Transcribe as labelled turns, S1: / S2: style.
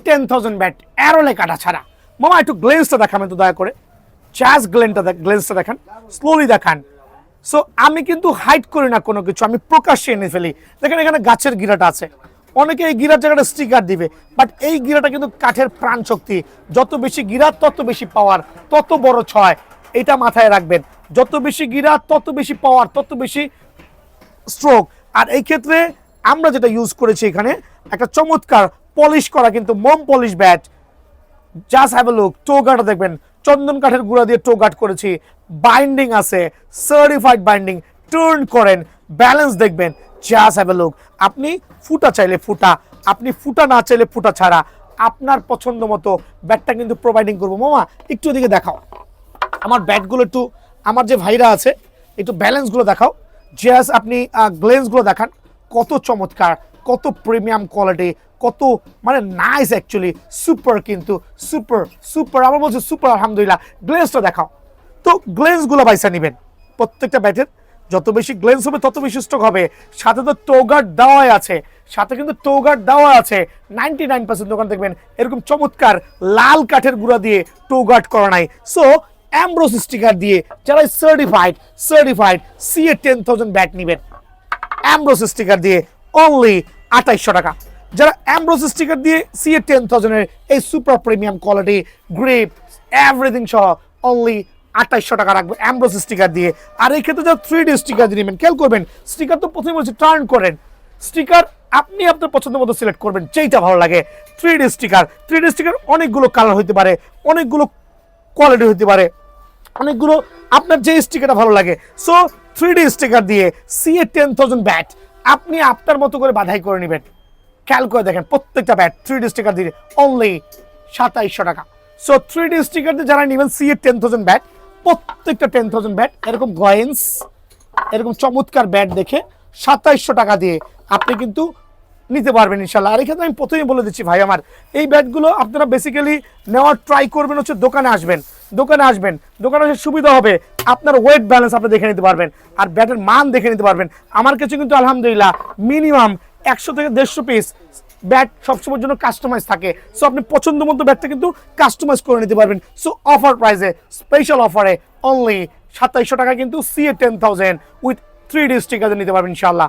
S1: 10,000 bat অ্যারোলে কাটা ছাড়া। মামা একটু গ্লেন্সটা দেখাবেন তো দয়া করে, জাস্ট গ্লেন্সটা দেখান, স্লোলি দেখান। সো আমি কিন্তু হাইড করি না কোনো কিছু, আমি প্রকাশ্যে এনে ফেলি। দেখেন এখানে গাছের গিরাটা আছে, অনেকে এই গিরার জায়গাটা স্টিকার দিবে, বাট এই গিরাটা কিন্তু কাঠের প্রাণ শক্তি। যত বেশি গিরা তত বেশি পাওয়ার, তত বড় ছয়, এটা মাথায় রাখবেন। যত বেশি গিরা তত বেশি পাওয়ার, তত বেশি স্ট্রোক। আর এই ক্ষেত্রে আমরা যেটা ইউজ করেছি এখানে একটা চমৎকার পলিশ করা কিন্তু মোম polish bat. Just have a look, toe গার্ডটা দেখবেন চন্দন কাঠের গুঁড়া দিয়ে টো গার্ড করেছি, বাইন্ডিং আছে, সার্টিফাইড বাইন্ডিং। টার্ন করেন, ব্যালেন্স দেখবেন, জাস্ট হ্যাভ এ লুক। আপনি ফুটা চাইলে ফুটা, আপনি ফুটা না চাইলে ফুটা ছাড়া আপনার পছন্দ মতো ব্যাটটা কিন্তু প্রোভাইডিং করবো। মামা একটু ওদিকে দেখাও আমার ব্যাটগুলো, একটু আমার যে ভাইরা আছে একটু ব্যালেন্সগুলো দেখাও, জাস্ট আপনি গ্লেন্সগুলো দেখান, কত চমৎকার, কত প্রিমিয়াম কোয়ালিটি, কত মানে নাইস অ্যাকচুয়ালি, সুপার, কিন্তু সুপার সুপার, আমার বলছি সুপার, আলহামদুলিল্লাহ। গ্লেন্সটা দেখাও তো, গ্লেন্সগুলো বাইসা নেবেন। প্রত্যেকটা ব্যাটের যত বেশি গ্লেন্স হবে তত বেশি স্টক হবে। সাথে তো টোগার্ড দেওয়াই আছে, সাথে কিন্তু টোগার্ড দেওয়া আছে। 99% দোকান দেখবেন এরকম চমৎকার লাল কাঠের গুঁড়া দিয়ে টোগার্ড করা নাই। সো অ্যামব্রোস স্টিকার দিয়ে যারা সার্টিফাইড CA 10,000 ব্যাট নেবেন অ্যামব্রোস স্টিকার দিয়ে অনলি 2800 টাকা। যারা অ্যামব্রোস স্টিকার দিয়ে CA 10,000 এর এই super premium quality grip everything সহ অনলি 2800 টাকা রাখবো অ্যামব্রোস স্টিকার দিয়ে। আর এই ক্ষেত্রে যারা 3D স্টিকার দিয়ে নেবেন, খেয়াল করবেন স্টিকার তো প্রথমে বলছি টার্ন করেন, স্টিকার আপনি আপনার পছন্দ মতো সিলেক্ট করবেন যেইটা ভালো লাগে। 3D স্টিকার অনেকগুলো কালার হইতে পারে, অনেকগুলো কোয়ালিটি হইতে পারে, অনেকগুলো আপনার যে স্টিকারটা ভালো লাগে। সো 3D স্টিকার দিয়ে CA 10,000 ব্যাট আপনি আপনার মতো করে বাধাই করে নেবেন। খেয়াল করে দেখেন প্রত্যেকটা ব্যাট 3D স্টিকার দিয়ে অনলি 2700 টাকা। সো 3D স্টিকার দিয়ে যারা নেবেন CA 10,000 ব্যাট, প্রত্যেকটা 10,000 ব্যাট এরকম গ্লেন্স, এরকম চমৎকার ব্যাট দেখে 2700 টাকা দিয়ে আপনি কিন্তু নিতে পারবেন ইনশাল্লাহ। আর এক্ষেত্রে আমি প্রথমেই বলে দিচ্ছি ভাই আমার, এই ব্যাটগুলো আপনারা বেসিক্যালি নেওয়ার ট্রাই করবেন হচ্ছে দোকানে আসবেন, দোকানে আসলে সুবিধা হবে, আপনার ওয়েট ব্যালেন্স আপনি দেখে নিতে পারবেন আর ব্যাটের মান দেখে নিতে পারবেন। আমার কাছে কিন্তু আলহামদুলিল্লাহ মিনিমাম 100 থেকে 150 পিস ব্যাট সবসময়ের জন্য কাস্টমাইজ থাকে। সো আপনি পছন্দ মতো ব্যাটটা কিন্তু কাস্টমাইজ করে নিতে পারবেন। সো অফার প্রাইসে, স্পেশাল অফারে অনলি 2700 টাকা কিন্তু CA 10,000 উইথ 3D স্টিকার নিতে পারবেন ইনশাআল্লাহ।